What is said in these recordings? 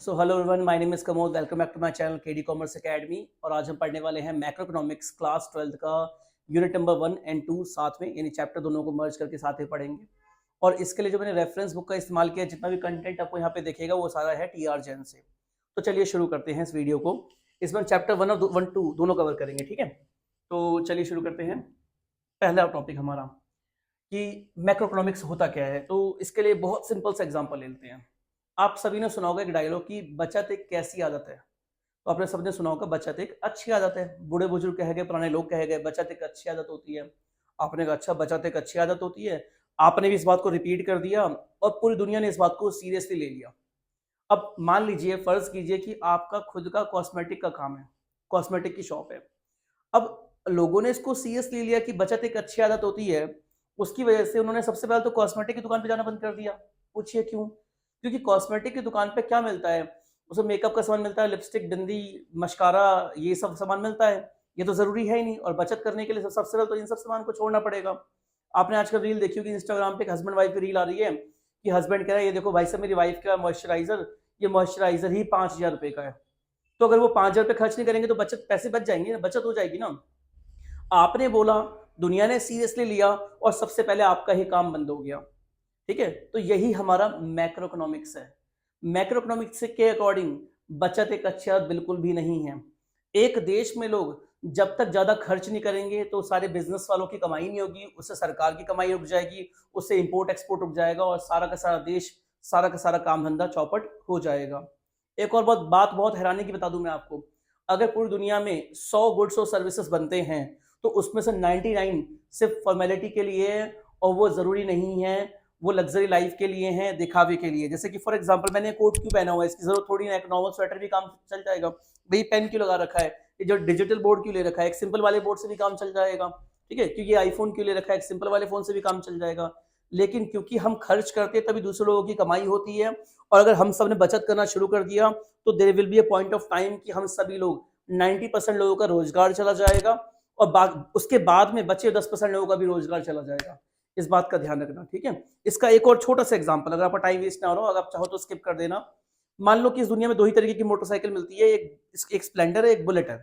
So hello everyone, my name is Kamod. Welcome back to my channel KD commerce academy. और आज हम पढ़ने वाले हैं मैक्रो इकोनॉमिक्स क्लास 12th का यूनिट नंबर 1 एंड 2 साथ में, यानी चैप्टर दोनों को मर्ज करके साथ में पढ़ेंगे। और इसके लिए जो मैंने रेफरेंस बुक का इस्तेमाल किया, जितना भी कंटेंट आपको यहाँ पे दिखेगा वो सारा है टीआर जैन से। तो चलिए शुरू करते हैं इस वीडियो को। इसमें चैप्टर 1 और 1 2 दोनों कवर करेंगे, ठीक है। तो चलिए शुरू करते हैं। पहला टॉपिक हमारा कि मैक्रो इकोनॉमिक्स होता क्या है। तो इसके लिए बहुत सिंपल सा एग्जांपल ले लेते हैं। आप सभी ने सुना होगा एक डायलॉग कि बचत एक कैसी आदत है। तो आपने सबने सुना होगा बचत एक अच्छी आदत है। बूढ़े बुजुर्ग कहे गए, पुराने लोग कहे गए बचत एक अच्छी आदत होती है। आपने कहा अच्छा बचत एक अच्छी आदत होती है। आपने भी इस बात को रिपीट कर दिया और पूरी दुनिया ने इस बात को सीरियसली ले लिया। अब मान लीजिए, फर्ज कीजिए कि आपका खुद का कॉस्मेटिक का काम है, कॉस्मेटिक की शॉप है। अब लोगों ने इसको सीरियसली लिया कि बचत एक अच्छी आदत होती है। उसकी वजह से उन्होंने सबसे पहले तो कॉस्मेटिक की दुकान पे जाना बंद कर दिया। पूछिए क्यों? क्योंकि कॉस्मेटिक की दुकान पे क्या मिलता है? उसमें मेकअप का सामान मिलता है, लिपस्टिक, बिंदी, मस्कारा, ये सब सामान मिलता है। ये तो जरूरी है ही नहीं। और बचत करने के लिए सबसे पहले तो इन सब सामान को छोड़ना पड़ेगा। आपने आजकल रील देखी होगी इंस्टाग्राम पे, हस्बैंड वाइफ की रील आ रही है कि हस्बैंड कह रहा है ये देखो भाई साहब मेरी वाइफ का मॉइस्चराइजर, ये मॉइस्चराइजर ही 5,000 रुपए का है। तो अगर वो 5,000 रुपए खर्च नहीं करेंगे तो बचत, पैसे बच जाएंगे ना, बचत हो जाएगी ना। आपने बोला, दुनिया ने सीरियसली लिया और सबसे पहले आपका ही काम बंद हो गया। ठीक है, तो यही हमारा मैक्रो इकोनॉमिक्स है। मैक्रो इकोनॉमिक्स के अकॉर्डिंग बचत एक अच्छी आदत बिल्कुल भी नहीं है। एक देश में लोग जब तक ज्यादा खर्च नहीं करेंगे तो सारे बिजनेस वालों की कमाई नहीं होगी, उससे सरकार की कमाई रुक जाएगी, उससे इंपोर्ट एक्सपोर्ट रुक जाएगा और सारा का सारा देश, सारा का सारा काम धंधा चौपट हो जाएगा। एक और बात बहुत हैरानी की बता दूं मैं आपको। अगर पूरी दुनिया में 100 गुड्स और सर्विसेज बनते हैं तो उसमें से 99 सिर्फ फॉर्मेलिटी के लिए है और वो जरूरी नहीं है, वो लग्जरी लाइफ के लिए हैं, दिखावे के लिए। जैसे कि फॉर एग्जांपल मैंने कोट क्यों पहना हुआ है, इसकी जरूरत थोड़ी ना, एक नॉर्मल स्वेटर भी काम चल जाएगा। भाई पेन क्यों लगा रखा है, ये जो डिजिटल बोर्ड क्यों ले रखा है, एक सिंपल वाले बोर्ड से भी काम चल जाएगा। ठीक है, क्योंकि आईफोन क्यों ले रखा है, एक सिंपल वाले फोन से भी काम चल जाएगा। लेकिन क्योंकि हम खर्च करते हैं तभी दूसरे लोगों की कमाई होती है। और अगर हम सब ने बचत करना शुरू कर दिया तो there will be a point of time कि हम सभी लोग 90% लोगों का रोजगार चला जाएगा और उसके बाद में बचे 10% लोगों का भी रोजगार चला जाएगा। इस बात का ध्यान रखना, ठीक है। इसका एक और छोटा सा एग्जांपल, अगर आपका टाइम वेस्ट ना हो रहा हो, अगर आप चाहो तो स्किप कर देना। मान लो कि इस दुनिया में दो ही तरीके की मोटरसाइकिल मिलती है, एक स्प्लेंडर है, एक बुलेट है।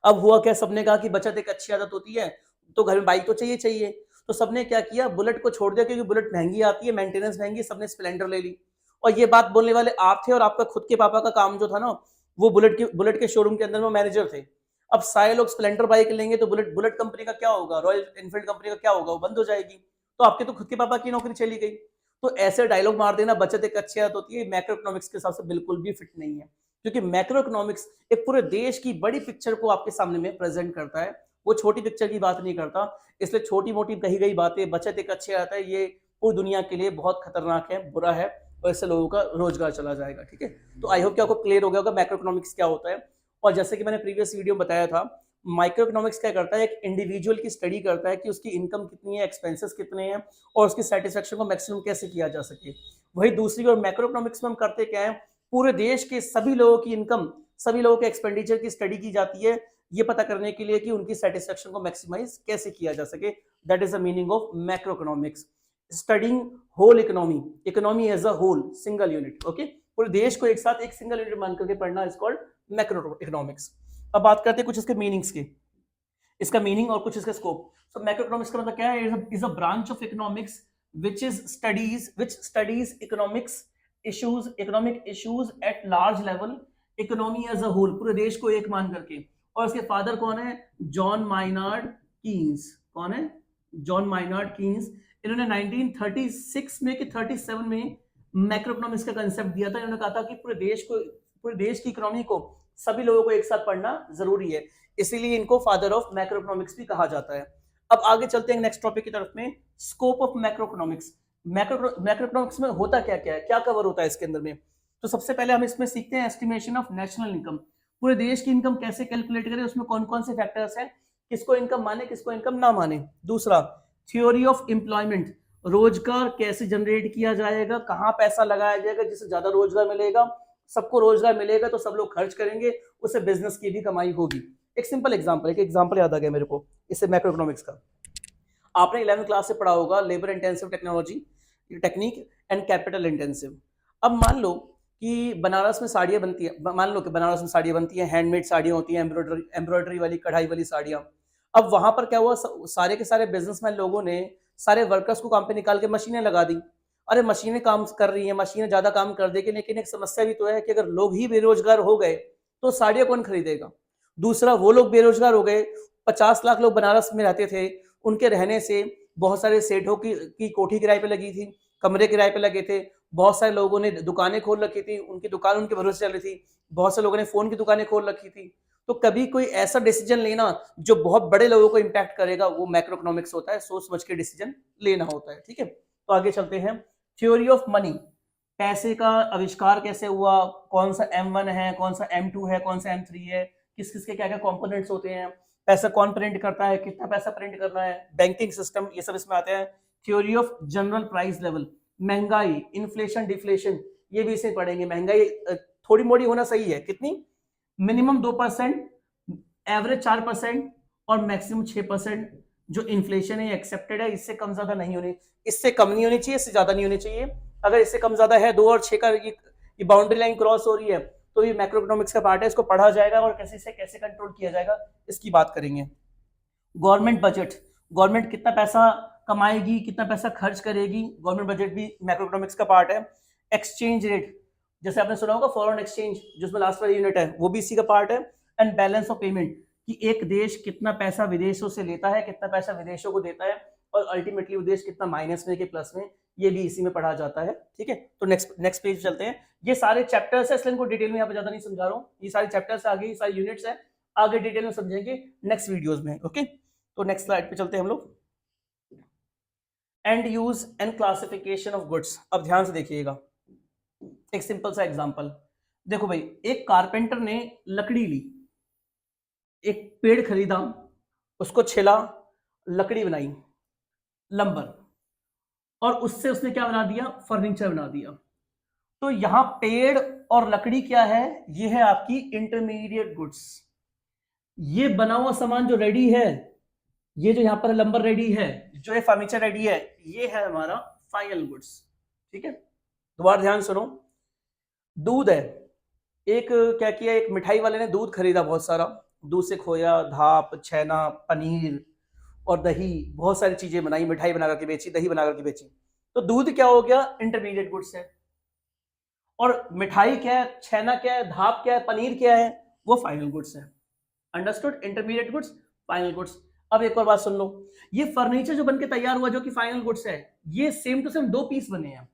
अब हुआ क्या, सबने कहा कि बचत एक अच्छी आदत होती है तो घर में बाइक तो चाहिए चाहिए। तो सबने क्या किया, बुलेट को छोड़ दिया क्योंकि बुलेट महंगी आती है, मेंटेनेंस महंगी, सबने स्प्लेंडर ले ली। और ये बात बोलने वाले आप थे और आपका खुद के पापा का काम जो था ना, वो बुलेट के शोरूम के अंदर में मैनेजर थे। अब सारे लोग स्प्लेंडर बाइक लेंगे तो बुलेट बुलेट कंपनी का क्या होगा, रॉयल एनफील्ड कंपनी का क्या होगा, वो बंद हो जाएगी। तो आपके तो खुद के पापा की नौकरी चली गई। तो ऐसे डायलॉग मार देना बचत एक अच्छी आदत होती है, मैक्रो इकोनॉमिक्स के हिसाब से बिल्कुल भी फिट नहीं है। क्योंकि मैक्रो इकोनॉमिक्स एक पूरे देश की बड़ी पिक्चर को आपके सामने में प्रेजेंट करता है, वो छोटी पिक्चर की बात नहीं करता। इसलिए छोटी मोटी कही गई बातें, बचत एक अच्छी आदत है, ये पूरी दुनिया के लिए बहुत खतरनाक है, बुरा है और इससे लोगों का रोजगार चला जाएगा। ठीक है, तो आई होप कि आपको क्लियर हो गया होगा मैक्रो इकोनॉमिक्स क्या होता है। और जैसे कि मैंने प्रीवियस वीडियो में बताया था, माइक्रो इकोनॉमिक्स क्या करता है, एक इंडिविजुअल की स्टडी करता है कि उसकी इनकम कितनी है, एक्सपेंसेस कितने हैं और उसकी सेटिस्फेक्शन को मैक्सिमम कैसे किया जा सके। वही दूसरी ओर मैक्रो इकोनॉमिक्स में हम करते क्या है, पूरे देश के सभी लोगों की इनकम, सभी लोगों के एक्सपेंडिचर की स्टडी की जाती है, ये पता करने के लिए कि उनकी सेटिस्फेक्शन को मैक्सिमाइज कैसे किया जा सके। That is the meaning of macro economics, studying whole economy, economy as a whole, single unit. Okay, पूरे देश को एक साथ एक सिंगल यूनिट मान करके पढ़ना इज कॉल्ड मैक्रो इकोनॉमिक्स। अब बात करते हैं कुछ इसके मीनिंग्स की, इसका मीनिंग और कुछ इसका स्कोप। सो मैक्रो इकोनॉमिक्स का मतलब क्या है, is a branch of economics which studies economic issues at large level, economy as a whole, पूरे देश को एक मान करके। और इसके फादर कौन है, जॉन माइनार्ड कीन्स। कौन है, जॉन माइनार्ड कीन्स। इन्होंने 1936 में कि 37 में मैक्रो इकोनॉमिक्स का कंसेप्ट दिया था। इन्होंने कहा था कि पूरे देश की इकोनॉमी को सभी लोगों को एक साथ पढ़ना जरूरी है, इसीलिए इनको फादर ऑफ मैक्रो इकोनॉमिक्स भी कहा जाता है। अब आगे चलते हैं नेक्स्ट टॉपिक की तरफ में, scope of macro economics. Macro economics में होता क्या क्या है, क्या कवर होता है इसके अंदर में। तो सबसे पहले हम इसमें सीखते हैं एस्टिमेशन ऑफ नेशनल इनकम, पूरे देश की इनकम कैसे कैलकुलेट करें, उसमें कौन कौन से फैक्टर्स हैं, किसको इनकम माने किसको इनकम ना माने। दूसरा, थ्योरी ऑफ एम्प्लॉयमेंट, रोजगार कैसे जनरेट किया जाएगा, कहाँ पैसा लगाया जाएगा जिससे ज्यादा रोजगार मिलेगा, सबको रोजगार मिलेगा तो सब लोग खर्च करेंगे, उससे बिजनेस की भी कमाई होगी। एक सिंपल एग्जांपल, एक एग्जांपल याद आ गया मेरे को इससे मैक्रो इकोनॉमिक्स का। आपने 11th क्लास से पढ़ा होगा labour intensive technology, technique and capital intensive. अब मान लो कि बनारस में साड़ियाँ बनती है, मान लो कि बनारस में साड़ियाँ बनती हैं, हैंडमेड साड़ियाँ होती हैं, एम्ब्रॉयडरी वाली, कढ़ाई वाली साड़ियाँ। अब वहाँ पर क्या हुआ, सारे के सारे बिजनेसमैन लोगों ने सारे वर्कर्स को काम पे निकाल के मशीनें लगा दी। अरे मशीनें काम कर रही हैं, मशीनें ज़्यादा काम कर देगी, लेकिन एक समस्या भी तो है कि अगर लोग ही बेरोजगार हो गए तो साड़ियाँ कौन खरीदेगा? दूसरा, वो लोग बेरोजगार हो गए, 50 लाख लोग बनारस में रहते थे, उनके रहने से बहुत सारे सेठों की कोठी किराए पे लगी थी, कमरे किराए पे लगे थे, बहुत सारे लोगों ने दुकानें खोल रखी थी, उनकी दुकान उनके भरोसे चल रही थी, बहुत से लोगों ने फोन की दुकानें खोल रखी थी। तो कभी कोई ऐसा डिसीजन लेना जो बहुत बड़े लोगों को इम्पैक्ट करेगा, वो मैक्रो इकोनॉमिक्स होता है, सोच समझ के डिसीजन लेना होता है। ठीक है, तो आगे चलते हैं। थ्योरी ऑफ मनी, पैसे का आविष्कार कैसे हुआ, कौन सा M1 है, कौन सा M2 है, कौन सा M3 है, किस किस के क्या क्या कंपोनेंट्स होते हैं, पैसा कौन प्रिंट करता है, कितना पैसा प्रिंट करना है, बैंकिंग सिस्टम, ये सब इसमें आते हैं। Theory of general price level, महंगाई, इन्फ्लेशन, डिफ्लेशन, ये भी इसे पढ़ेंगे। महंगाई थोड़ी मोड़ी होना सही है, कितनी, मिनिमम 2%, एवरेज 4% और मैक्सिमम 6%। जो इन्फ्लेशन है एक्सेप्टेड है, इससे कम ज्यादा नहीं होनी, इससे कम नहीं होनी चाहिए, इससे ज्यादा नहीं होनी चाहिए। अगर इससे कम ज्यादा है, 2 और 6 का ये बाउंड्री लाइन क्रॉस हो रही है, तो ये मैक्रो इकोनॉमिक्स का पार्ट है, इसको पढ़ा जाएगा और कैसे से कैसे कंट्रोल किया जाएगा इसकी बात करेंगे। गवर्नमेंट बजट, गवर्नमेंट कितना पैसा कमाएगी, कितना पैसा खर्च करेगी, गवर्नमेंट बजट भी मैक्रो इकोनॉमिक्स का पार्ट है। एक्सचेंज रेट, जैसे आपने सुना होगा फॉरेन एक्सचेंज, जिसमें लास्ट वाला यूनिट है, वो भी इसी का पार्ट है। एंड बैलेंस ऑफ पेमेंट, कि एक देश कितना पैसा विदेशों से लेता है, कितना पैसा विदेशों को देता है, और अल्टीमेटली वो देश कितना माइनस में कि प्लस में, ये भी इसी में पढ़ा जाता है। ठीक है, तो नेक्स्ट पेज चलते हैं। ये सारे चैप्टर्स है, इसलिए इनको डिटेल में यहाँ पे ज्यादा नहीं समझा रहा हूँ, ये सारे चैप्टर्स आगे, ये सारे यूनिट्स है, आगे डिटेल में समझेंगे नेक्स्ट वीडियोस में। ओके, तो नेक्स्ट स्लाइड पे चलते हैं हम लोग। And use and classification of goods. अब ध्यान से देखिएगा, एक सिंपल सा एग्जांपल देखो भाई, एक कारपेंटर ने लकड़ी ली, एक पेड़ खरीदा, उसको छिला, लकड़ी बनाई, लंबर, और उससे उसने क्या बना दिया, फर्नीचर बना दिया। तो यहां पेड़ और लकड़ी क्या है, ये है आपकी इंटरमीडिएट गुड्स। ये बना हुआ सामान जो रेडी है, ये जो यहां पर लंबर रेडी है, जो ये फर्नीचर रेडी है, ये है हमारा फाइनल गुड्स। ठीक है, दोबारा ध्यान सुनो। दूध है, एक क्या किया, एक मिठाई वाले ने दूध खरीदा बहुत सारा, दूध से खोया, धाप, छेना, पनीर और दही, बहुत सारी चीजें बनाई, मिठाई बना करके बेची, दही बना करके बेची। तो दूध क्या हो गया, इंटरमीडिएट गुड्स है। और मिठाई क्या है, छेना क्या है, धाप क्या है, पनीर क्या है, वो फाइनल गुड्स है। Understood, intermediate goods, final goods. अब एक और बात सुन लो, ये फर्नीचर जो बनके तैयार हुआ, जो कि फाइनल गुड्स है, ये सेम टू सेम 2 पीस बने हैं।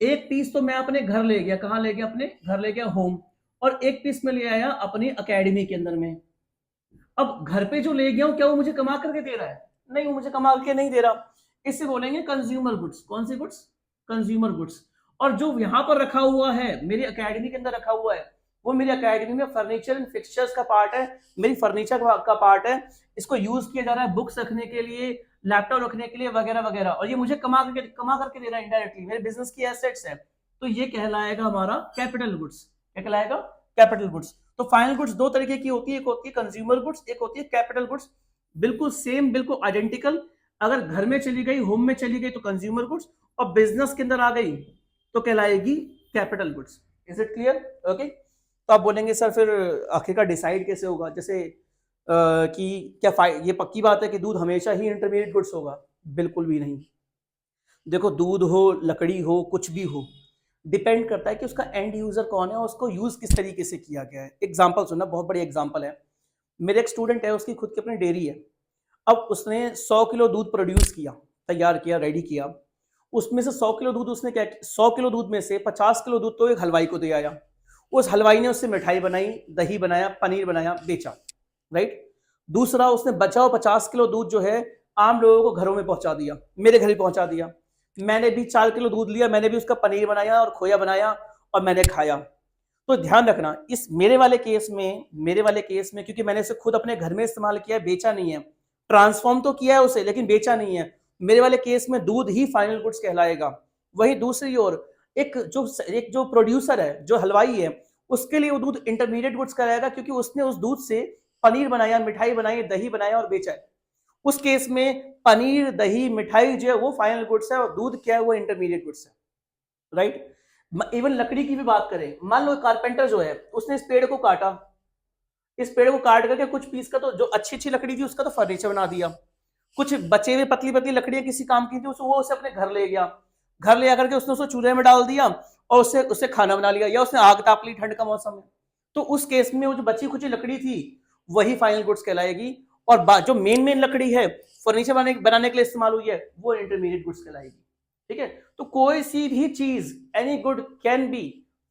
एक पीस तो मैं अपने घर ले गया, कहां ले गया, अपने घर ले गया, होम, और एक पीस में ले आया अपनी अकेडमी के अंदर में। अब घर पे जो ले गया हूं, क्या वो मुझे कमा करके दे रहा है, नहीं, वो मुझे कमा के नहीं दे रहा, इससे बोलेंगे कंज्यूमर गुड्स। कौन सी गुड्स, कंज्यूमर गुड्स। और जो यहां पर रखा हुआ है, मेरी अकेडमी के अंदर रखा हुआ है, वो मेरी अकेडमी में फर्नीचर एंड फिक्सचर्स का पार्ट है, मेरी फर्नीचर का पार्ट है, इसको यूज किया जा रहा है बुक्स रखने के लिए, लैपटॉप रखने के लिए, वगैरह वगैरह, और ये मुझे कमा करके दे रहा है इनडायरेक्टली, मेरे बिजनेस की एसेट्स है। तो ये कहलाएगा हमारा कैपिटल गुड्स। क्या कहलाएगा, कैपिटल गुड्स। तो फाइनल गुड्स 2 तरीके की होती है, एक होती है कंज्यूमर गुड्स, एक होती है कैपिटल गुड्स। बिल्कुल सेम, बिल्कुल आइडेंटिकल। अगर घर में चली गई, होम में चली गई तो कंज्यूमर गुड्स, और बिजनेस के अंदर आ गई तो कहलाएगी capital goods. Is it clear? Okay, तो आप बोलेंगे सर फिर आखिरकार डिसाइड कैसे होगा, जैसे कि क्या ये पक्की बात है कि दूध हमेशा ही इंटरमीडिएट गुड्स होगा? बिल्कुल भी नहीं। देखो, दूध हो, लकड़ी हो, कुछ भी हो, डिपेंड करता है कि उसका एंड यूजर कौन है और उसको यूज किस तरीके से किया गया है। एग्जांपल सुनना, बहुत बड़ी एग्जांपल है। मेरे एक स्टूडेंट है, उसकी खुद की अपनी डेयरी है। अब उसने 100 किलो दूध प्रोड्यूस किया, तैयार किया, रेडी किया। उसमें से 100 किलो दूध उसने क्या, 100 किलो दूध में से 50 किलो दूध तो एक हलवाई को दे आया। उस हलवाई ने उससे मिठाई बनाई, दही बनाया, पनीर बनाया, बेचा, राइट। दूसरा, उसने बचा हुआ 50 किलो दूध जो है आम लोगों को घरों में पहुंचा दिया, मेरे घर ही पहुंचा दिया। मैंने भी 4 किलो दूध लिया, मैंने भी उसका पनीर बनाया और खोया बनाया और मैंने खाया। तो ध्यान रखना, इस मेरे वाले केस में क्योंकि मैंने इसे खुद अपने घर में इस्तेमाल किया है, बेचा नहीं है, ट्रांसफॉर्म तो किया है उसे, लेकिन बेचा नहीं है। मेरे वाले केस में दूध ही फाइनल गुड्स कहलाएगा। वही दूसरी ओर एक जो प्रोड्यूसर है, जो हलवाई है, उसके लिए वो दूध इंटरमीडिएट गुड्स कहलाएगा, क्योंकि उसने उस दूध से पनीर बनाया, मिठाई बनाई, दही बनाया और बेचा है। उस केस में पनीर, दही, मिठाई जो है वो फाइनल गुड्स है और दूध क्या है, वो इंटरमीडिएट गुड्स है, राइट। इवन लकड़ी की भी बात करें, मान लो कारपेंटर जो है उसने इस पेड़ को काटा, इस पेड़ को काट करके कुछ पीस का, तो जो अच्छी अच्छी लकड़ी थी उसका तो फर्नीचर बना दिया, कुछ बचे हुए पतली पतली लकड़ियां किसी काम की थी वो उसे अपने घर ले गया, घर ले आकर के उसने उसको चूल्हे में डाल दिया और उससे उससे खाना बना लिया, या उसने आग ताप ली ठंड का मौसम है, तो उस केस में वो जो बची कुछ लकड़ी थी वही फाइनल गुड्स कहलाएगी, और जो मेन मेन लकड़ी है फर्नीचर बनाने के लिए इस्तेमाल हुई है वो इंटरमीडिएट गुड्स कहलाएगी। ठीक है, तो कोई सी भी चीज, any good can be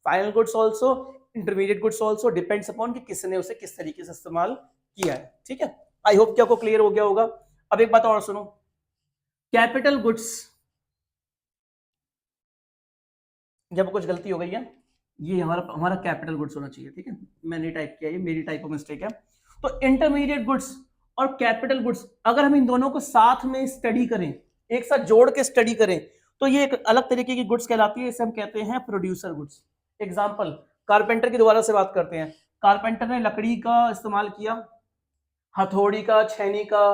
final goods also, intermediate goods also, depends upon कि किसने उसे किस तरीके से इस्तेमाल किया है। ठीक है, आई होप कि आपको क्लियर हो गया होगा। अब एक बात और सुनो, कैपिटल गुड्स, जब कुछ गलती हो गई है, ये हमारा हमारा कैपिटल गुड्स होना चाहिए। ठीक है, मैंने टाइप किया, ये मेरी टाइप ऑफ मिस्टेक है। तो इंटरमीडिएट गुड्स और कैपिटल गुड्स, अगर हम इन दोनों को साथ में स्टडी करें, एक साथ जोड़ के स्टडी करें, तो ये एक अलग तरीके की गुड्स कहलाती है, इसे हम कहते हैं प्रोड्यूसर गुड्स। एग्जांपल, कारपेंटर की दोबारा से बात करते हैं। कारपेंटर ने लकड़ी का इस्तेमाल किया, हथौड़ी का, छेनी का,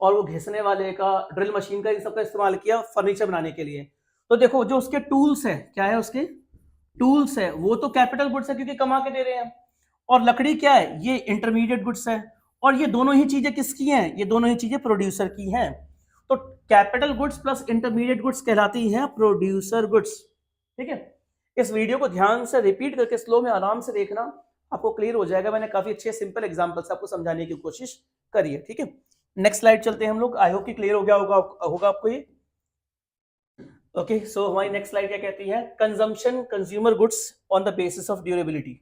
और वो घिसने वाले का, ड्रिल मशीन का, इन सबका इस्तेमाल किया फर्नीचर बनाने के लिए। तो देखो जो उसके टूल्स है, क्या है उसके टूल्स है, वो तो कैपिटल गुड्स है क्योंकि कमा के दे रहे हैं, और लकड़ी क्या है, ये इंटरमीडिएट गुड्स है, और ये दोनों ही चीजें किसकी हैं, ये दोनों ही चीजें प्रोड्यूसर की हैं। तो capital goods plus intermediate goods कहलाती हैं प्रोड्यूसर गुड्स। ठीक है, इस वीडियो को ध्यान से रिपीट करके स्लो में आराम से देखना, आपको क्लियर हो जाएगा। मैंने काफी अच्छे सिंपल एग्जांपल से आपको समझाने की कोशिश करी है। ठीक है, नेक्स्ट स्लाइड चलते हैं हम लोग, आई होप कि क्लियर हो गया होगा आपको ये। ओके, सो हमारी नेक्स्ट स्लाइड क्या कहती है, consumption consumer goods on the basis of durability.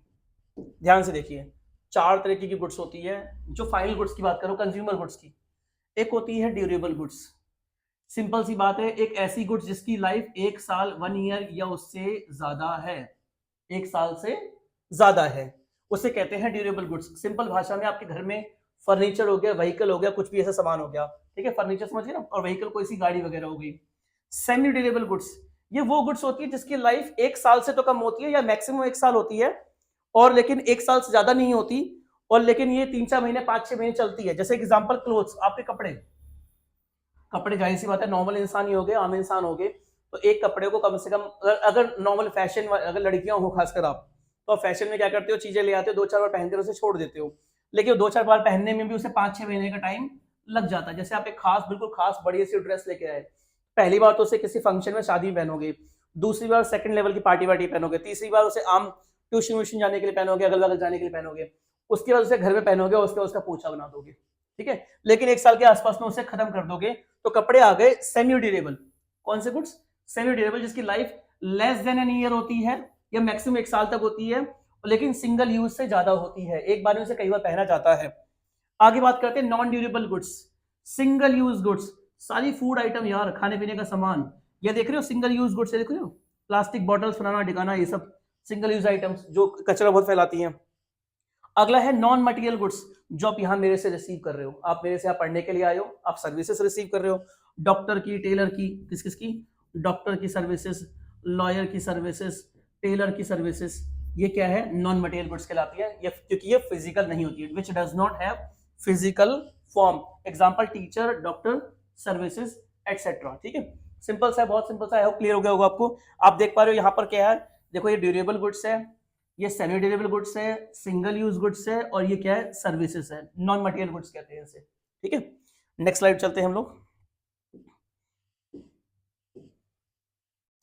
ध्यान से देखिए, चार तरीके की गुड्स होती है। जो फाइनल गुड्स की बात करो, कंज्यूमर गुड्स की, एक होती है ड्यूरेबल गुड्स। सिंपल सी बात है, एक ऐसी गुड्स जिसकी लाइफ 1 साल 1 ईयर या उससे ज्यादा है, 1 साल से ज्यादा है, उसे कहते हैं ड्यूरेबल गुड्स। सिंपल भाषा में, आपके घर में फर्नीचर हो गया, व्हीकल हो गया, कुछ भी ऐसा सामान हो गया, ठीक है, फर्नीचर समझिए ना, और व्हीकल कोई सी गाड़ी वगैरह हो गई। सेमी ड्यूरेबल गुड्स, ये वो गुड्स होती है जिसकी लाइफ 1 साल से तो कम होती है, या मैक्सिमम 1 साल होती है, और लेकिन 1 साल से ज्यादा नहीं होती, और लेकिन ये 3-4 महीने 5-6 महीने चलती है। जैसे एग्जांपल, क्लोथ्स, आपके कपड़े, कपड़े जाहिर सी बात है नॉर्मल इंसान ही हो गए, आम इंसान हो गए, तो एक कपड़े को कम से कम, अगर नॉर्मल फैशन, अगर लड़कियां हो खासकर आप, तो फैशन में क्या करते हो, चीजें ले आते हो, 2-4 बार पहनते हो, उसे छोड़ देते हो, लेकिन 2-4 बार पहनने में भी उसे 5-6 महीने का टाइम लग जाता है। जैसे आप एक खास, बिल्कुल खास बढ़िया सी ड्रेस लेके आए, पहली बार तो उसे किसी फंक्शन में, शादी में पहनोगे, दूसरी बार सेकंड लेवल की पार्टी वार्टी पहनोगे, तीसरी बार उसे आम ट्यूशन व्यूशन जाने के लिए पहनोगे, अगल बगल जाने के लिए पहनोगे, उसके बाद उसे घर में पहनोगे, उसके बाद उसका पोछा बना दोगे। ठीक है, लेकिन 1 साल के आसपास में उसे खत्म कर दोगे, तो कपड़े आ गए सेमी ड्यूरेबल। कौन से गुड्स, सेमी ड्यूरेबल, जिसकी life less than an year होती है, या मैक्सिमम 1 साल तक होती है, लेकिन सिंगल यूज से ज्यादा होती है, एक बार में उसे कई बार पहना जाता है। आगे बात करते हैं non durable goods, single use goods, सारी फूड आइटम यार, खाने पीने का सामान, ये देख रहे हो सिंगल यूज गुड्स, देख रहे हो, प्लास्टिक बॉटल्स बनाना, ढिकाना, ये सब सिंगल यूज आइटम्स जो कचरा बहुत फैलाती हैं। अगला है नॉन मटेरियल गुड्स, जो आप यहाँ मेरे से रिसीव कर रहे हो, आप मेरे से, आप पढ़ने के लिए आए हो, आप सर्विसेज रिसीव कर रहे हो, डॉक्टर की, टेलर की, किस किस की, डॉक्टर की सर्विसेज, लॉयर की सर्विसेज, टेलर की सर्विसेज, ये क्या है, नॉन मटेरियल गुड्स कहलाती है, ये क्योंकि ये फिजिकल नहीं होती है, which does not have physical form. Example, teacher, doctor, services, etcetera. ठीक है, सिंपल सा है, बहुत सिंपल सा है, क्लियर हो गया होगा आपको। आप देख पा रहे हो यहाँ पर क्या है, देखो ये ड्यूरेबल गुड्स है, ये सेमी ड्यूरेबल गुड्स है, सिंगल यूज गुड्स है, और ये क्या है, सर्विसेज है, नॉन मटेरियल गुड्स कहते हैं इसे। ठीक है, नेक्स्ट स्लाइड चलते हैं हम लोग।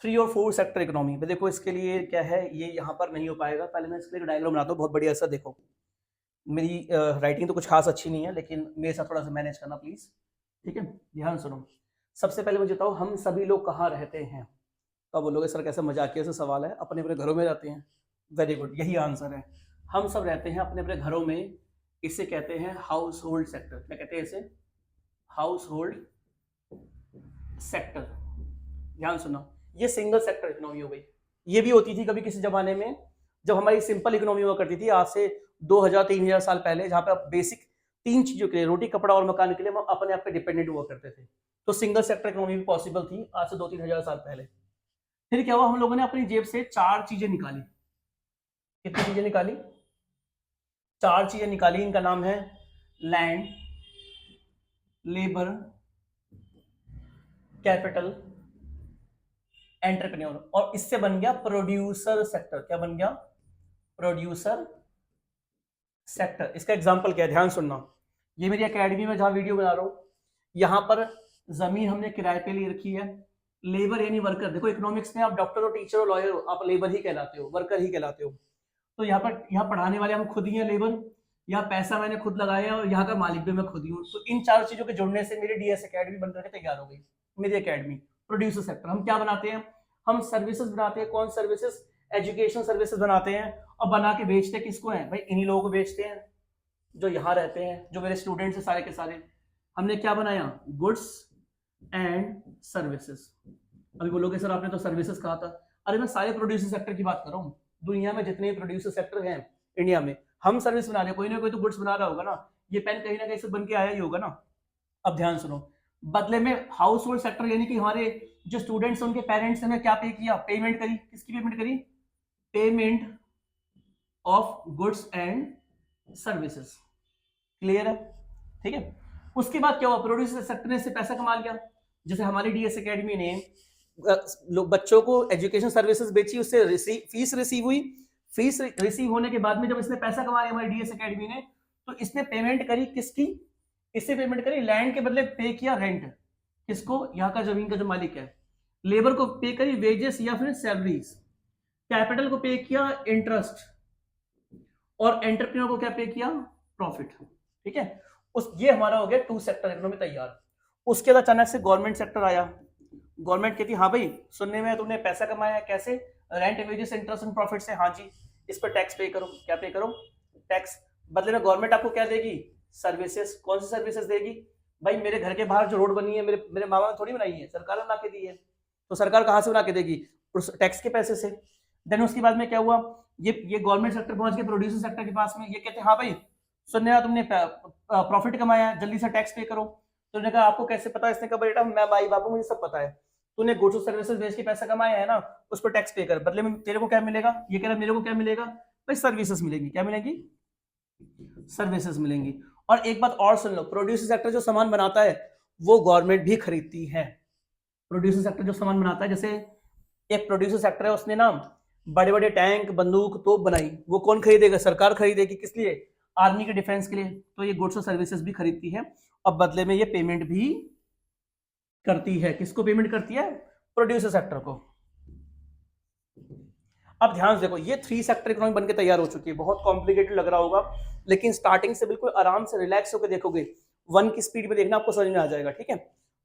3 और 4 सेक्टर इकोनॉमी में, देखो इसके लिए क्या है, ये यहाँ पर नहीं हो पाएगा, पहले मैं इसके लिए डायग्राम बनाता हूँ बहुत बढ़िया सा। देखो मेरी राइटिंग तो कुछ खास अच्छी नहीं है, लेकिन मेरे साथ थोड़ा सा मैनेज करना प्लीज। ठीक है, ध्यान सुनो। सबसे पहले मुझे बताओ, हम सभी लोग कहाँ रहते हैं? तो बोलोगे सर कैसे मजाकिया से सवाल है, अपने अपने घरों में रहते हैं। वेरी गुड, यही आंसर है, हम सब रहते हैं अपने अपने घरों में। इसे कहते हैं हाउस होल्ड सेक्टर। क्या कहते हैं इसे? House hold sector. ध्यान सुनो, ये सिंगल सेक्टर इकोनॉमी हो गई। ये भी होती थी कभी किसी जमाने में, जब हमारी सिंपल इकोनॉमी हुआ करती थी, आज से 2000-3000 साल पहले, जहाँ पे आप बेसिक 3 चीजों के लिए, रोटी, कपड़ा और मकान के लिए, हम अपने आप पे डिपेंडेंट हुआ करते थे। तो सिंगल सेक्टर इकोनॉमी भी पॉसिबल थी आज से 2-3 हजार साल पहले। फिर क्या हुआ, हम लोगों ने अपनी जेब से 4 चीजें निकाली। कितनी चीजें निकाली? 4 चीजें निकाली। इनका नाम है लैंड, लेबर, कैपिटल एंटरप्रेन्योर, और इससे बन गया प्रोड्यूसर सेक्टर। क्या बन गया? Producer sector. इसका एग्जांपल क्या है, ध्यान सुनना। ये मेरी एकेडमी में जहां वीडियो बना रहा हूं, यहां पर जमीन हमने किराए पे ले रखी है, लेबर यानी वर्कर। देखो इकोनॉमिक्स में आप डॉक्टर हो, टीचर हो, लॉयर हो, आप लेबर ही कहलाते हो, वर्कर ही कहलाते हो। तो यहाँ पढ़ाने वाले हम खुद ही हैं लेबर, यहाँ पैसा मैंने खुद लगाया और यहाँ का मालिक भी मैं खुद ही हूँ। तो इन चार चीजों के जुड़ने से मेरी डीएस एकेडमी बनकर के तैयार हो गई, मेरी एकेडमी। प्रोड्यूसर सेक्टर, हम क्या बनाते हैं? हम सर्विसेज बनाते हैं। कौन सर्विसेज? एजुकेशन सर्विसेज बनाते हैं, और बना के बेचते किसको हैं भाई? इन्हीं लोगों को बेचते हैं जो यहाँ रहते हैं, जो मेरे स्टूडेंट्स हैं सारे के सारे। हमने क्या बनाया? Goods and services. अभी बोलोगे सर आपने तो सर्विसेज कहा था। अरे मैं सारे प्रोड्यूसर सेक्टर की बात कर रहा हूँ। दुनिया में जितने प्रोड्यूसर सेक्टर हैं इंडिया में, हम सर्विस बना रहे हैं, कोई ना कोई तो गुड्स बना रहा होगा ना। ये पेन कहीं ना कहीं से बन के आया ही होगा ना। अब ध्यान सुनो, बदले में हाउस होल्ड सेक्टर यानी कि हमारे जो स्टूडेंट्स हैं उनके पेरेंट्स ने क्या पे किया? पेमेंट करी। किसकी पेमेंट करी? Payment of goods and services. Clear है? ठीक है। उसके बाद क्या हुआ? प्रोड्यूसर सेक्टर ने से पैसा कमा लिया। जैसे हमारी डीएस एकेडमी ने बच्चों को एजुकेशन सर्विसेज बेची, उससे फीस रिसीव हुई। फीस रिसीव होने के बाद में जब इसने पैसा कमाया हमारी डीएस एकेडमी ने, तो इसने पेमेंट करी किसकी? इससे पेमेंट करी लैंड के बदले पे किया रेंट। किसको? यहाँ का जमीन का जो मालिक है। लेबर को पे करी वेजेस या फिर सैलरीज। कैपिटल को पे किया इंटरेस्ट, और एंटरप्रेन्योर को क्या पे किया? प्रॉफिट। ठीक है। ये हमारा हो गया टू सेक्टर इकोनॉमी तैयार। उसके बाद अचानक से गवर्नमेंट सेक्टर आया। गवर्नमेंट कहती हाँ भाई सुनने में तुमने पैसा कमाया, कैसे? Rent, wages, interest and profit से। हाँ जी, इस पर टैक्स पे करो। क्या पे करो? टैक्स। बदले में गवर्नमेंट आपको क्या देगी? सर्विसेज। कौन सी सर्विसेज देगी भाई? मेरे घर के बाहर जो रोड बनी है मेरे मामा ने थोड़ी बनाई है, सरकार ने बना के दी है। तो सरकार कहाँ से बना के देगी? टैक्स के पैसे से। देन उसके बाद में क्या हुआ? ये गवर्नमेंट सेक्टर पहुंच के प्रोड्यूसर सेक्टर के पास में। ये कहते हैं हाँ भाई सुनने में तुमने प्रॉफिट कमाया, जल्दी से टैक्स पे करो। तो उन्होंने कहा आपको कैसे पता? इसने कहा बेटा मैं भाई बाबू मुझे सब पता है, तूने गुड्स और सर्विसेज बेच के पैसा कमाया है ना, उस पर टैक्स पे कर। बदले में तेरे को क्या मिलेगा? ये कह रहा मेरे को क्या मिलेगा भाई? सर्विसेज मिलेंगी। क्या मिलेंगी? सर्विसेज मिलेंगी। और एक बात और सुन लो, प्रोड्यूसर सेक्टर जो सामान बनाता है वो गवर्नमेंट भी खरीदती है। प्रोड्यूसर सेक्टर जो सामान बनाता है, जैसे एक प्रोड्यूसर सेक्टर है, उसने ना बड़े बड़े टैंक, बंदूक, तोप बनाई, वो कौन खरीदेगा? सरकार खरीदेगी। किस लिए? आर्मी के डिफेंस के लिए। तो ये गुड्स और सर्विसेज भी खरीदती है, और बदले में ये पेमेंट भी करती है। किसको पेमेंट करती है? प्रोड्यूसर सेक्टर को। अब ध्यान से देखो, ये थ्री सेक्टर इकोनॉमी बनके तैयार हो चुकी है। बहुत कॉम्प्लिकेटेड लग रहा होगा, लेकिन स्टार्टिंग से बिल्कुल आराम से रिलैक्स होकर देखोगे, वन की स्पीड में देखना, आपको समझ में आ जाएगा। ठीक है,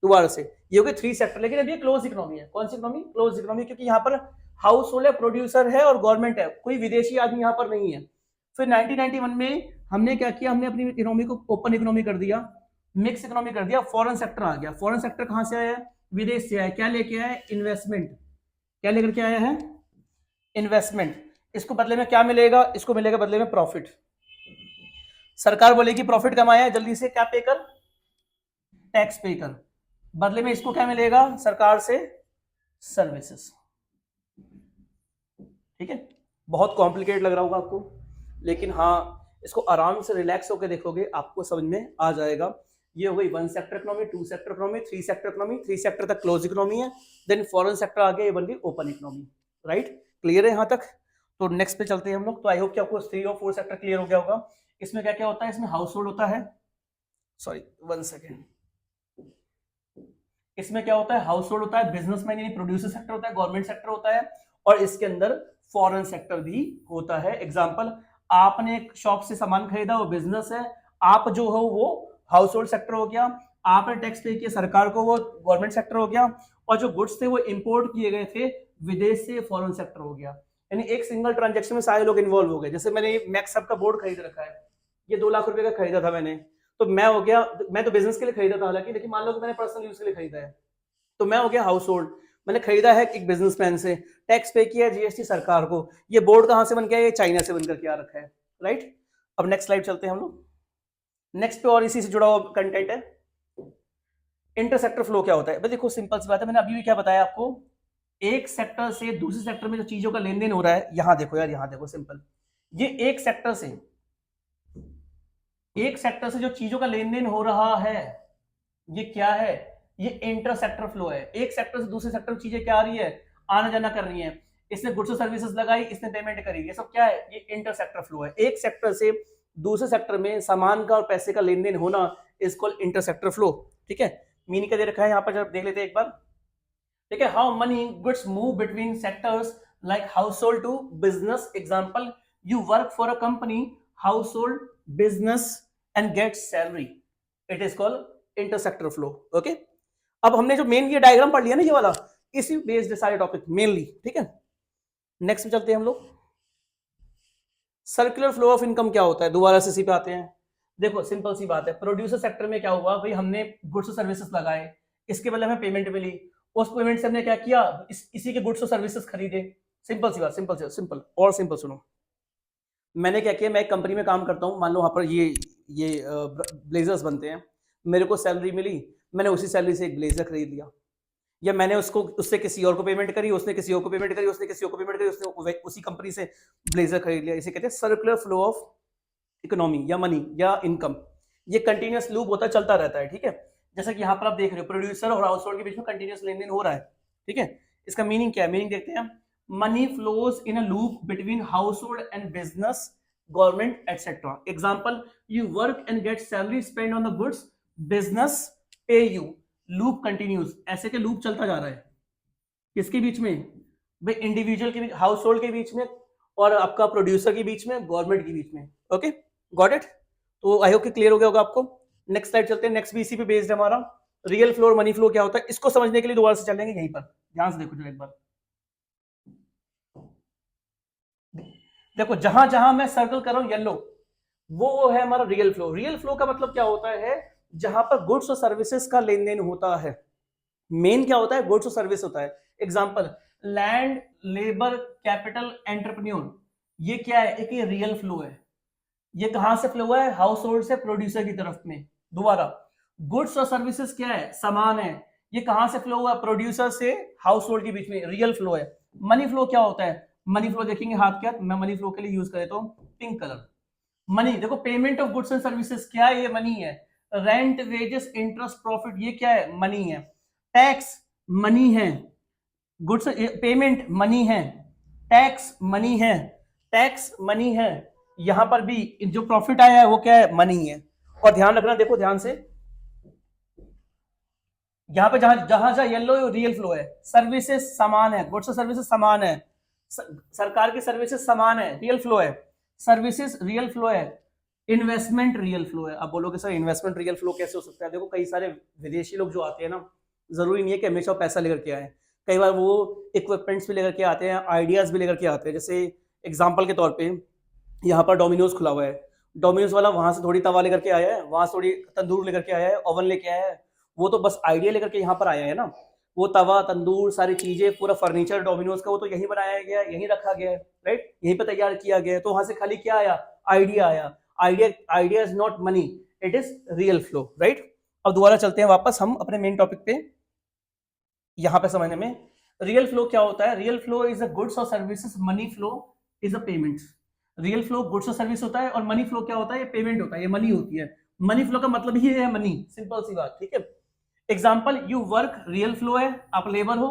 दोबारा से ये हो गए थ्री सेक्टर। लेकिन अभी क्लोज इकोनॉमी है। कौन सी इकोनॉमी? क्लोज इकोनॉमी, क्योंकि यहाँ पर हाउस होल्ड है, प्रोड्यूसर है और गवर्नमेंट है, कोई विदेशी आदमी यहाँ पर नहीं है। फिर 1991 में हमने क्या किया? हमने अपनी इकोनॉमी को ओपन इकोनॉमी कर दिया, मिक्स इकोनॉमी कर दिया, फॉरेन सेक्टर आ गया। फॉरेन सेक्टर कहां से आया है? विदेश से आया। क्या लेके आया है? इन्वेस्टमेंट। क्या लेकर के आया है? इन्वेस्टमेंट। इसको बदले में क्या मिलेगा? इसको मिलेगा बदले में प्रॉफिट। सरकार बोलेगी प्रॉफिट कमाया है, जल्दी से क्या पे कर? टैक्स पे कर। बदले में इसको क्या मिलेगा सरकार से? सर्विसेज। ठीक है, बहुत कॉम्प्लिकेट लग रहा होगा आपको, लेकिन हाँ इसको आराम से रिलैक्स होकर देखोगे आपको समझ में आ जाएगा। ये हो गई one sector economy, two sector economy, three sector economy. Three sector तक क्लोज इकोनॉमी है, देन फॉरेन सेक्टर आ गया, ये बन गई ओपन इकोनॉमी। राइट, क्लियर है यहाँ तक? तो नेक्स्ट पे चलते हैं हम लोग। तो आई होप कि आपको थ्री और फोर सेक्टर क्लियर हो गया होगा। इसमें क्या क्या होता है? इसमें हाउस होल्ड होता है, सॉरी 1 सेकेंड, इसमें क्या होता है? हाउस होल्ड होता है, बिजनेसमैन यानी प्रोड्यूसर सेक्टर होता है, गवर्नमेंट सेक्टर होता है, और इसके अंदर फॉरेन सेक्टर भी होता है। एग्जांपल, आपने एक शॉप से सामान खरीदा, वो बिजनेस है, आप जो हो वो हाउस होल्ड सेक्टर हो गया, आपने टैक्स पे किया सरकार को, वो गवर्नमेंट सेक्टर हो गया, और जो गुड्स थे वो इंपोर्ट किए गए थे विदेश से, फॉरेन सेक्टर हो गया। यानी एक सिंगल ट्रांजेक्शन में सारे लोग इन्वॉल्व हो गए। जैसे मैंने मैक्स का बोर्ड खरीद रखा है, ये 2 लाख रुपए का खरीदा था मैंने, तो मैं हो गया, मैं तो बिजनेस के लिए खरीदा था हालांकि, लेकिन मान लो कि मैंने पर्सनल यूज के लिए खरीदा है, तो मैं हो गया हाउस होल्ड। मैंने खरीदा है एक बिजनेसमैन से, टैक्स पे किया जीएसटी सरकार को। ये बोर्ड कहां से बन गया? ये चाइना से बनकर के आ रखा है। राइट, अब नेक्स्ट स्लाइड चलते हैं हम लोग। नेक्स्ट पे और इसी से जुड़ा हुआ कंटेंट है, इंटरसेक्टर फ्लो क्या होता है। भाई देखो सिंपल सी बात है, मैंने अभी भी क्या बताया आपको, एक सेक्टर से दूसरे सेक्टर में जो चीजों का लेन देन हो रहा है, यहां देखो यार, यहां देखो सिंपल, ये एक सेक्टर से जो चीजों का लेन देन हो रहा है, ये क्या है? ये इंटर सेक्टर फ्लो है। एक सेक्टर से दूसरे सेक्टर में चीजें क्या आ रही है? आना जाना कर रही हैं, इसने गुड्स और सर्विसेज लगाई, इसने पेमेंट करी, ये सब क्या है, ये इंटर सेक्टर फ्लो है। एक सेक्टर से दूसरे सेक्टर में सामान का और पैसे का लेन देन होना is called inter sector flow. ठीक है, मीनिंग क्या दे रखा है यहाँ पर, जब देख लेते हैं एक बार। ठीक है, how money goods move between sectors like household to business. Example, you work for a company, household, business and get salary, it is called inter sector flow. Okay, अब हमने जो मेन ये डायग्राम पढ़ लिया ना, ये वाला, इसी बेस्ड सारे टॉपिक मेनली। ठीक है, नेक्स्ट में चलते हैं हम लोग। सर्कुलर फ्लो ऑफ इनकम क्या होता है, दोबारा से इसी पे आते हैं। देखो सिंपल सी बात है, प्रोड्यूसर सेक्टर में क्या हुआ भाई, हमने गुड्स और सर्विसेज लगाए, इसके बदले हमें पेमेंट मिली, उस पेमेंट से हमने क्या किया, इसी के गुड्स और सर्विसेज खरीदे। सिंपल सी बात, सिंपल और सिंपल सुनो, मैंने क्या किया, मैं एक कंपनी में काम करता हूँ, मान लो वहां पर ये ब्लेजर्स बनते हैं, मेरे को सैलरी मिली, मैंने उसी सैलरी से एक ब्लेजर खरीद लिया, या मैंने उससे किसी और को पेमेंट करी, उसने किसी और को पेमेंट करी, उसने किसी और को पेमेंट करी, उसने उसी कंपनी से ब्लेजर खरीद लिया। इसे कहते हैं सर्कुलर फ्लो ऑफ इकोनॉमी या मनी या इनकम। ये कंटिन्यूअस लूप होता चलता रहता है। ठीक है, जैसा कि यहाँ पर आप देख रहे हो, प्रोड्यूसर और हाउस होल्ड के बीच में कंटिन्यूअस लेन देन हो रहा है। ठीक है, इसका मीनिंग क्या है, मीनिंग देखते हैं। Money flows in a loop between house hold and business, government etcetera. Example, you work and get salary, spend on the goods, business पे यू, लूप कंटिन्यूस। ऐसे के लूप चलता जा रहा है, किसके बीच में भाई, इंडिविजुअल के बीच, हाउस होल्ड के बीच में, और आपका प्रोड्यूसर के बीच में, गवर्नमेंट के बीच में। Okay, got it. तो आई होप कि क्लियर हो गया होगा आपको। नेक्स्ट स्लाइड चलते हैं, नेक्स्ट भी इसी पे बेस्ड है हमारा। रियल फ्लो और मनी फ्लो क्या होता है, इसको समझने के लिए दोबारा से चलेंगे यहीं पर, ध्यान से देखो जो एक बार। देखो जहां जहां मैं सर्कल कर रहा हूं येलो, वो है हमारा रियल फ्लो। रियल फ्लो का मतलब क्या होता है, जहां पर गुड्स और सर्विसेज का लेन देन होता है। मेन क्या होता है, गुड्स और सर्विस होता है। Example, land, labour, capital, entrepreneur, ये क्या है, एक ये रियल फ्लो है। ये कहां से फ्लो हुआ है, हाउस होल्ड से प्रोड्यूसर की तरफ में। दोबारा, गुड्स और सर्विसेज क्या है, सामान है, ये कहां से फ्लो हुआ, प्रोड्यूसर से हाउस होल्ड के बीच में, रियल फ्लो है। मनी फ्लो क्या होता है, मनी फ्लो देखेंगे हाथ क्या, मैं मनी फ्लो के लिए यूज करे तो पिंक कलर। मनी देखो, payment of goods and services क्या है, ये मनी है। रेंट, वेजेस, इंटरेस्ट, प्रॉफिट, ये क्या है, मनी है। टैक्स मनी है, गुड्स पेमेंट मनी है, टैक्स मनी है, टैक्स मनी है। यहां पर भी जो प्रॉफिट आया है वो क्या है, मनी है। और ध्यान रखना, देखो ध्यान से, यहां पे जहां जहां जहां येलो रियल फ्लो है, सर्विसेज समान है, गुड्स और सर्विसेज समान है, सरकार की सर्विसेज समान है, रियल फ्लो है। सर्विसेज रियल फ्लो है, इन्वेस्टमेंट रियल फ्लो है। अब बोलोगे सर इन्वेस्टमेंट रियल फ्लो कैसे हो सकता है, देखो कई सारे विदेशी लोग जो आते हैं ना, जरूरी नहीं है कि हमेशा पैसा लेकर के आए, कई बार वो इक्विपमेंट्स भी लेकर के आते हैं, आइडियाज भी लेकर के आते हैं। जैसे एग्जाम्पल के तौर पे यहाँ पर डोमिनोज खुला हुआ है, डोमिनोज वाला वहां से थोड़ी तवा लेकर के आया है, वहां से थोड़ी तंदूर लेकर के आया है, ओवन लेके आया है, वो तो बस आइडिया लेकर के यहाँ पर आया है ना। वो तवा, तंदूर, सारी चीजें, पूरा फर्नीचर डोमिनोज का वो तो यहीं बनाया गया है, यहीं रखा गया है, राइट, यहीं पर तैयार किया गया है। तो वहां से खाली क्या आया, आइडिया आया। Idea is not money, it is real flow, right. अब दोबारा चलते हैं वापस हम अपने मेन टॉपिक पे, यहां पे समझने में। रियल फ्लो क्या होता है, real flow is a goods और services, money flow is a payment. Real flow goods और सर्विस होता है, और मनी फ्लो क्या होता है, ये पेमेंट होता है, ये मनी होती है। मनी फ्लो का मतलब ही है मनी, सिंपल सी बात। ठीक है, example, you work, real flow है, आप लेबर हो,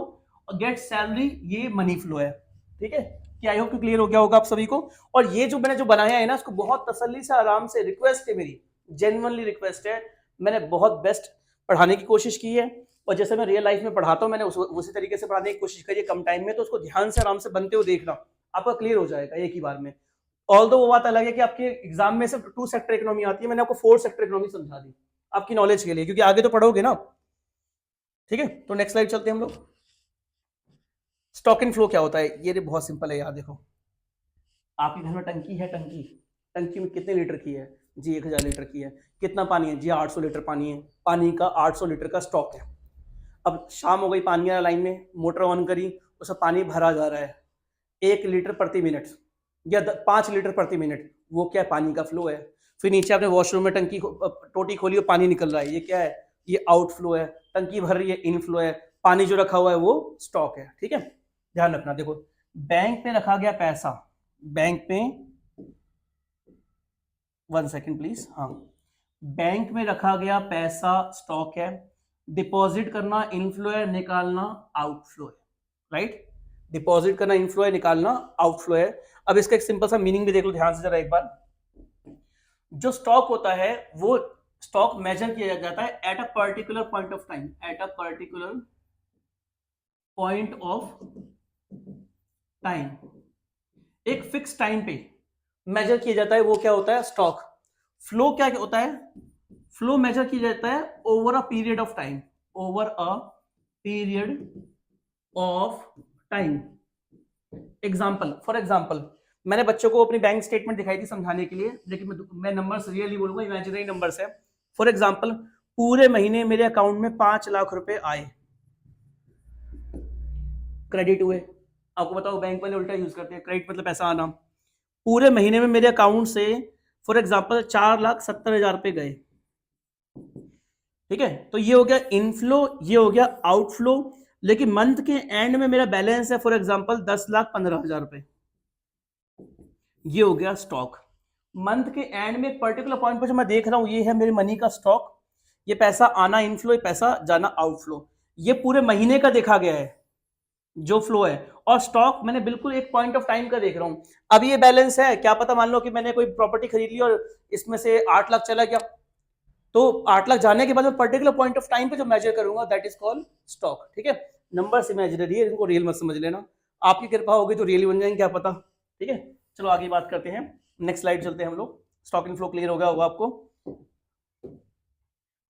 और गेट सैलरी, ये मनी फ्लो है। ठीक है, क्या आई होप कि क्लियर हो गया होगा आप सभी को। और ये जो मैंने जो बनाया है ना, इसको बहुत तसल्ली से, आराम से, रिक्वेस्ट है मेरी, जेन्युइनली रिक्वेस्ट है, मैंने बहुत बेस्ट पढ़ाने की कोशिश की है। और जैसे मैं रियल लाइफ में पढ़ाता हूँ, मैंने उसी तरीके से पढ़ाने की कोशिश करी है कम टाइम में। तो उसको ध्यान से आराम से बनते हुए देखना, आपका क्लियर हो जाएगा एक ही बार में। ऑल दो वो बात अलग है कि आपके एग्जाम में सिर्फ 2 सेक्टर इकोनॉमी आती है, मैंने आपको 4 सेक्टर इकोनॉमी समझा दी आपकी नॉलेज के लिए, क्योंकि आगे तो पढ़ोगे ना। ठीक है, तो नेक्स्ट स्लाइड चलते हैं हम लोग। स्टॉक इन फ्लो क्या होता है, ये बहुत सिंपल है यार। देखो आपके घर में टंकी है, टंकी टंकी में कितने लीटर की है जी, 1000 लीटर की है। कितना पानी है जी, 800 लीटर पानी है। पानी का 800 लीटर का स्टॉक है। अब शाम हो गई, पानी वाला लाइन में मोटर ऑन करी, उसमें पानी भरा जा रहा है 1 लीटर प्रति मिनट या 5 लीटर प्रति मिनट, वो क्या है, पानी का फ्लो है। फिर नीचे आपने वॉशरूम में टंकी टोटी खोली और पानी निकल रहा है, ये क्या है, ये आउटफ्लो है। टंकी भर रही है, इनफ्लो है। पानी जो रखा हुआ है वो स्टॉक है। ठीक है, ध्यान रखना। देखो बैंक में रखा गया पैसा, बैंक में, 1 सेकेंड प्लीज, हाँ, बैंक में रखा गया पैसा स्टॉक है। डिपॉजिट करना इनफ्लो है, निकालना आउटफ्लो है, राइट। डिपॉजिट करना इनफ्लो है, निकालना आउटफ्लो है। अब इसका एक सिंपल सा मीनिंग भी देख लो ध्यान से जरा एक बार। जो स्टॉक होता है वो स्टॉक मेजर किया जाता है at a particular point of time, at a particular point of time, एक फिक्स टाइम पे मेजर किया जाता है। वो क्या होता है? स्टॉक। फ्लो क्या होता है? फ्लो मेजर किया जाता है over a period of time, over a period of time. Example, for example मैंने बच्चों को अपनी बैंक स्टेटमेंट दिखाई थी समझाने के लिए, लेकिन मैं नंबर्स रियली बोलूंगा, इमेजिनरी नंबर्स है। फॉर एग्जाम्पल पूरे महीने मेरे अकाउंट में 5 लाख रुपए आए, क्रेडिट हुए। आपको बताओ बैंक वाले उल्टा यूज करते हैं, क्रेडिट मतलब पैसा आना। पूरे महीने में मेरे अकाउंट से फॉर एग्जाम्पल 4,70,000 रुपए गए, ठीक है। तो ये हो गया इनफ्लो, ये हो गया आउटफ्लो। लेकिन मंथ के एंड में मेरा बैलेंस है फॉर एग्जाम्पल 10,15,000 रुपए, ये हो गया स्टॉक। मंथ के एंड में एक पर्टिकुलर पॉइंट पर जो मैं देख रहा हूं, ये है मेरे मनी का स्टॉक। ये पैसा आना इनफ्लो, ये पैसा जाना आउटफ्लो। ये पूरे महीने का देखा गया है जो फ्लो है। और स्टॉक मैंने बिल्कुल एक पॉइंट ऑफ टाइम का देख रहा हूं। अब ये बैलेंस है, क्या पता मान लो कि मैंने कोई प्रॉपर्टी खरीद ली और इसमें से 8 लाख चला गया, तो 8 लाख जाने के बाद मैं पर्टिकुलर पॉइंट ऑफ टाइम पे जो मेजर करूंगा दैट इज कॉल्ड स्टॉक, ठीक है। नंबर्स इमेजिनरी है, इनको रियल मत समझ लेना। आपकी कृपा होगी तो रियल बन जाएंगे, क्या पता, ठीक है। चलो आगे बात करते हैं, नेक्स्ट स्लाइड चलते हैं हम लोग। स्टॉक इनफ्लो क्लियर हो गया होगा आपको।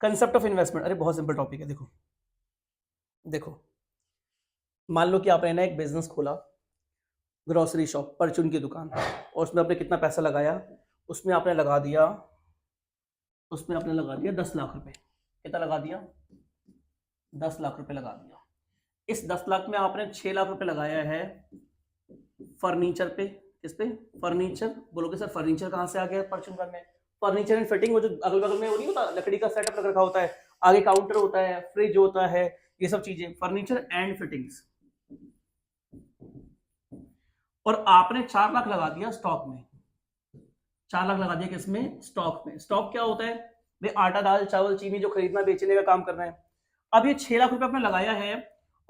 कंसेप्ट ऑफ इन्वेस्टमेंट, अरे बहुत सिंपल टॉपिक है। देखो देखो, मान लो कि आपने ना एक बिजनेस खोला, ग्रोसरी शॉप, परचून की दुकान, और उसमें आपने कितना पैसा लगाया? उसमें आपने लगा दिया 10 लाख रुपए। कितना लगा दिया? 10 लाख रुपए लगा दिया। इस 10 लाख में आपने 6 लाख रुपए लगाया है फर्नीचर पे। किस पे? फर्नीचर। बोलोगे सर फर्नीचर कहाँ से आ गया परचून में? फर्नीचर एंड फिटिंग, वो जो अगल बगल में वो नहीं होता, लकड़ी का सेटअप लग रखा होता है, आगे काउंटर होता है, फ्रिज होता है, ये सब चीजें फर्नीचर एंड फिटिंग्स। और आपने 4 लाख लगा दिया स्टॉक में। 4 लाख लगा दिया किसमें? स्टॉक में। स्टॉक क्या होता है भाई? आटा, दाल, चावल, चीनी जो खरीदना बेचने का काम करना है। अब ये 6 लाख रुपए आपने लगाया है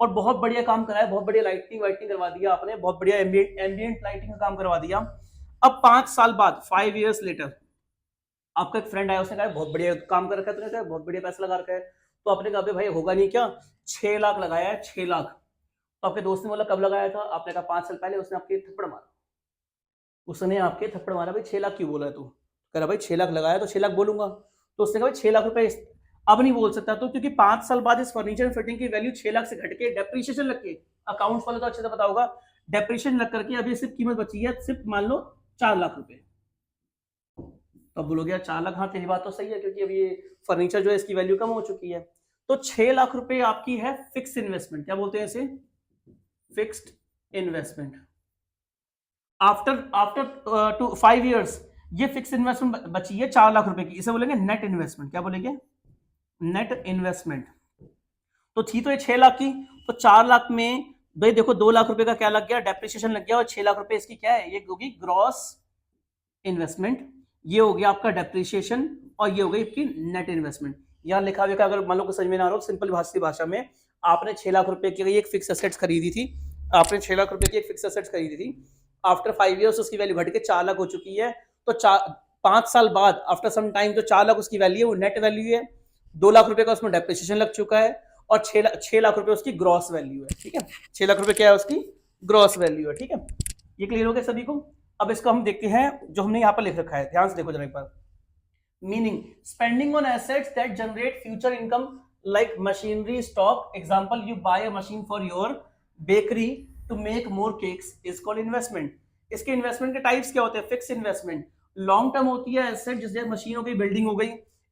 और बहुत बढ़िया काम कराया, बहुत बढ़िया लाइटिंग वाइटिंग करवा दिया आपने, बहुत बढ़िया एम्बिएंट लाइटिंग का काम करवा दिया। अब 5 साल बाद, 5 years लेटर, आपका एक फ्रेंड आया, उसने कहा बहुत बढ़िया काम कर रखा है, तुमने बहुत बढ़िया पैसा लगा रखा है। तो आपने कहा भाई होगा नहीं क्या? 6 लाख लगाया है, 6 लाख। तो आपके दोस्त ने बोला कब लगाया था? आपने कहा 5 साल पहले। उसने आपके थप्पड़ मारा, भाई 6 लाख क्यों बोला है तू? कह रहा भाई 6 लाख लगाया तो 6 लाख बोलूंगा। तो उसने कहा 6 लाख रुपए अब नहीं बोल सकता, तो क्योंकि 5 साल बाद इस फर्नीचर फिटिंग की वैल्यू 6 लाख से घट के डेप्रीशिएशन लग के, अकाउंट्स वाले तो अच्छे से पता होगा, डेप्रीशिएशन लग करके अभी सिर्फ कीमत बची है सिर्फ मान लो 4 लाख रुपए। तो बोलोगे यार 4 लाख, हाँ तेरी बात तो सही है, क्योंकि अभी ये फर्नीचर जो है इसकी वैल्यू कम हो चुकी है। तो 6 लाख रुपए आपकी है फिक्स इन्वेस्टमेंट। क्या बोलते हैं इसे? Fixed investment. आफ्टर 5 years ये फिक्स इन्वेस्टमेंट बची है 4 लाख रुपए की, इसे बोलेंगे नेट इन्वेस्टमेंट। क्या बोलेंगे? Net investment. तो थी तो ये 6 लाख की, तो 4 लाख में भाई देखो 2 लाख रुपए का क्या लग गया? डेप्रिसिएशन लग गया। और 6 लाख रुपए इसकी क्या है? ये होगी ग्रॉस इन्वेस्टमेंट। ये हो गया आपका डेप्रिसिएशन और ये हो गई आपकी नेट इन्वेस्टमेंट। यहाँ लिखा हुआ, अगर मान लो कुछ समझ में ना आ रहा हो, सिंपल भाषा में, आपने 6 लाख रुपए की एक फिक्स एसेट्स खरीदी थी, आपने 6 लाख रुपए की एक फिक्स एसेट्स खरीदी थी। आफ्टर 5 years उसकी वैल्यू घट के 4 लाख हो चुकी है। तो 5 साल बाद आफ्टर सम टाइम जो 4 लाख उसकी वैल्यू है वो नेट वैल्यू है। 2 लाख रुपए का उसमें डेप्रिसिएशन लग चुका है और 6 लाख रुपए उसकी ग्रॉस वैल्यू है, ठीक है। 6 लाख रुपए क्या है? उसकी ग्रॉस वैल्यू है, ठीक है। ये क्लियर हो गया सभी को? अब इसको हम देखते हैं जो हमने यहाँ पर लिख रखा है, ध्यान से देखो जरा एक बार। Meaning, spending on assets that generate future income like machinery, stock. Example, you buy a machine for your bakery to make more cakes is called investment. इसके इन्वेस्टमेंट के टाइप्स क्या होते हैं? फिक्स इन्वेस्टमेंट, लॉन्ग टर्म होती है asset, जैसे machine हो गई, बिल्डिंग हो गई,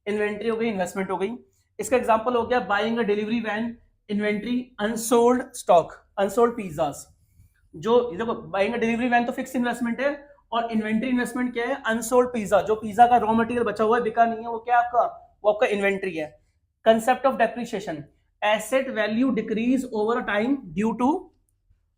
इन्वेंट्री हो गई, इन्वेस्टमेंट हो गई। इसका एग्जांपल हो गया buying a delivery van, inventory, unsold stock, unsold pizzas. जो देखो बाइंग अ डिलीवरी वैन तो फिक्स इन्वेस्टमेंट है, और इन्वेंट्री इन्वेस्टमेंट क्या है? अनसोल्ड पिज्जा, जो पिज्जा का रॉ मटेरियल बचा हुआ है, बिका नहीं है, वो क्या आपका? वो आपका इन्वेंट्री है। Concept of depreciation, asset value decrease over time due to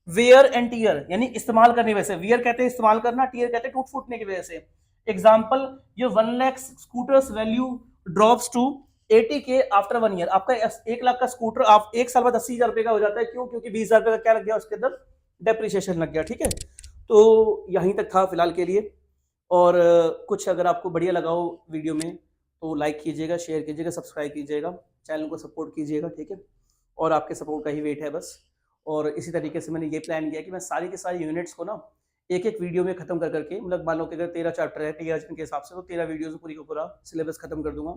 wear and tear, यानी इस्तेमाल करने की वजह से। वेयर कहते हैं इस्तेमाल करना, टीयर कहते हैं टूट फूटने की वजह से। एग्जांपल, ये 1 lakh scooters value drops to 80K after 1 year। आपका 1 लाख का स्कूटर आप 1 साल बाद 80,000 रुपए का हो जाता है। क्यों? क्योंकि 20,000 रुपए का क्या लग गया उसके अंदर? डेप्रिसिएशन लग गया, ठीक है। तो यहीं तक था फिलहाल के लिए। और कुछ अगर आपको बढ़िया लगा हो वीडियो में तो लाइक कीजिएगा, शेयर कीजिएगा, सब्सक्राइब कीजिएगा, चैनल को सपोर्ट कीजिएगा, ठीक है। और आपके सपोर्ट का ही वेट है बस। और इसी तरीके से मैंने ये प्लान किया कि मैं सारी की सारी यूनिट्स को ना एक एक वीडियो में खत्म कर करके, मतलब मान लो कि अगर 13 चैप्टर है टी अर्जुन के हिसाब से, तो 13 वीडियोस में पूरी का पूरा सिलेबस खत्म कर दूंगा।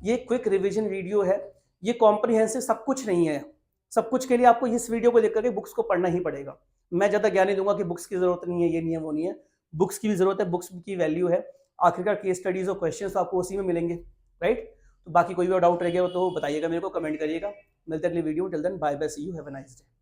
ये क्विक रिवीजन वीडियो है, ये कॉम्प्रिहेंसिव सब कुछ नहीं है। सब कुछ के लिए आपको इस वीडियो को देख करके बुक्स को पढ़ना ही पड़ेगा। मैं ज़्यादा ज्ञान नहीं दूंगा कि बुक्स की जरूरत नहीं है, ये नहीं है, वो नहीं है। बुक्स की भी जरूरत है, बुक्स की वैल्यू है। आखिरकार केस स्टडीज और क्वेश्चंस आपको उसी में मिलेंगे, राइट। तो बाकी कोई भी डाउट रह गया हो तो बताइएगा, मेरे को कमेंट करिएगा। मिलते हैं अगली video, till then bye bye, see you, have a nice day.